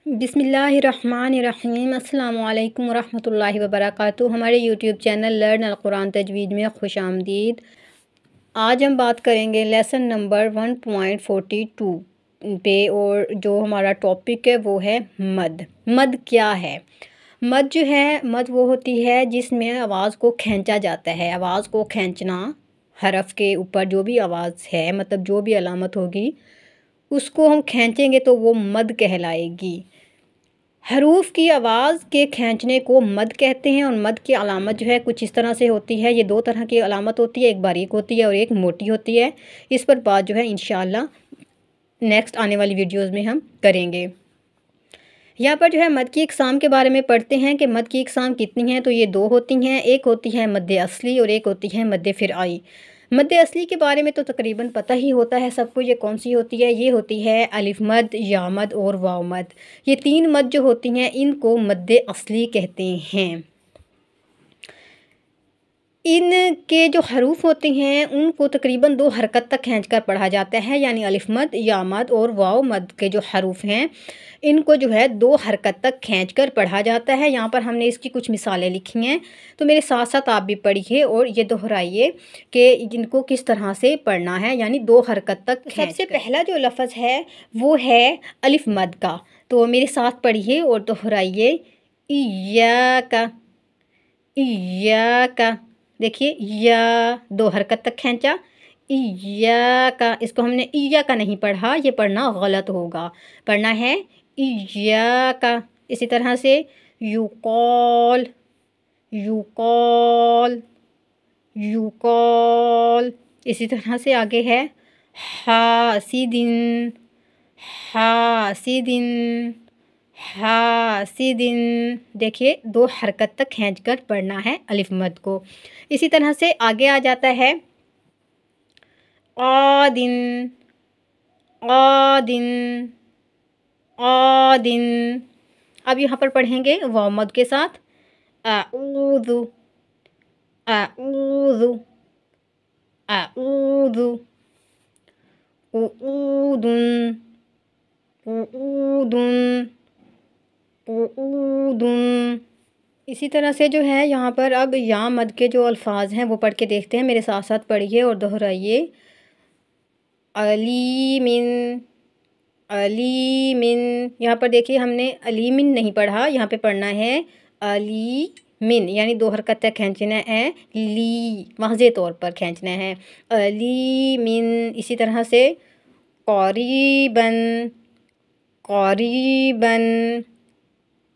बिस्मिल्लाहिर्रहमानिर्रहीम अस्सलामु अलैकुम वरहमतुल्लाहि वबरकातुहू। हमारे यूट्यूब चैनल लर्न अल कुरान तजवीद में खुश आमदीद। आज हम बात करेंगे लेसन नंबर 1.42 पे, और जो हमारा टॉपिक है वो है मद। मद क्या है? मद जो है, मद वो होती है जिसमें आवाज़ को खींचा जाता है। आवाज़ को खींचना, हरफ के ऊपर जो भी आवाज़ है, मतलब जो भी अलामत होगी उसको हम खींचेंगे तो वो मद कहलाएगी। हरूफ की आवाज़ के खींचने को मद कहते हैं। और मद की अलामत जो है कुछ इस तरह से होती है। ये दो तरह की अलामत होती है, एक बारीक होती है और एक मोटी होती है। इस पर बात जो है इंशाअल्लाह नेक्स्ट आने वाली वीडियोज़ में हम करेंगे। यहाँ पर जो है मद की इकसाम के बारे में पढ़ते हैं कि मद की इकसाम कितनी हैं। तो ये दो होती हैं, एक होती है मद असली और एक होती है मद फ़िरआई। मद असली के बारे में तो तकरीबन पता ही होता है सबको। ये कौन सी होती है? ये होती है अलिफ मद, या मद और वाव मद। ये तीन मद जो होती हैं इनको मद असली कहते हैं। इनके जो हरूफ होते हैं उनको तकरीबन दो हरकत तक खींचकर पढ़ा जाता है। यानी अलिफ मद, या मद और वाव मद के जो हरूफ हैं इनको जो है दो हरकत तक खींचकर पढ़ा जाता है। यहाँ पर हमने इसकी कुछ मिसालें लिखी हैं, तो मेरे साथ साथ आप भी पढ़िए और ये दोहराइए कि इनको किस तरह से पढ़ना है, यानी दो हरकत तक। सबसे पहला जो लफ्ज़ है वो है अलिफ मद का, तो मेरे साथ पढ़िए और दोहराइए। इय्याका, इय्याका। देखिए, या दो हरकत तक खींचा, इया का। इसको हमने इया का नहीं पढ़ा, ये पढ़ना गलत होगा। पढ़ना है इया का। इसी तरह से युकॉल, युकॉल, युकॉल। इसी तरह से आगे है हासिदिन, हासिदिन, हासिदिन। देखिए, दो हरकत तक खींचकर पढ़ना है अलिफ मद को। इसी तरह से आगे आ जाता है आदिन, आदिन, आदिन। अब यहाँ पर पढ़ेंगे वाव मद के साथ। आऊदु, आऊदु, आऊदु, ऊदुन, ऊदुन, ऊदुन। इसी तरह से जो है यहाँ पर अब या मद के जो अल्फाज हैं वो पढ़ के देखते हैं। मेरे साथ साथ पढ़िए और दोहराइए। अलीमिन, अलीमिन। यहाँ पर देखिए हमने अलीमिन नहीं पढ़ा, यहाँ पे पढ़ना है अलीमिन, यानी दो हरकत तक खींचना है। ली वाज़े तौर पर खींचना है, अलीमिन। इसी तरह से क़रीबन, क़रीबन,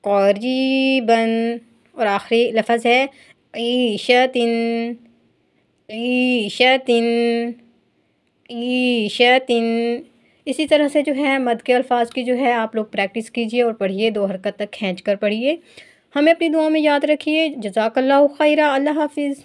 क़रीबन। और आखिरी लफ्ज़ है ईशतिन, ईशतिन, ईशतिन। इसी तरह से जो है मद के अल्फाज की जो है आप लोग प्रैक्टिस कीजिए और पढ़िए, दो हरकत तक खींच कर पढ़िए। हमें अपनी दुआ में याद रखिए। जज़ाकल्लाहु खैरा। अल्लाह हाफिज़।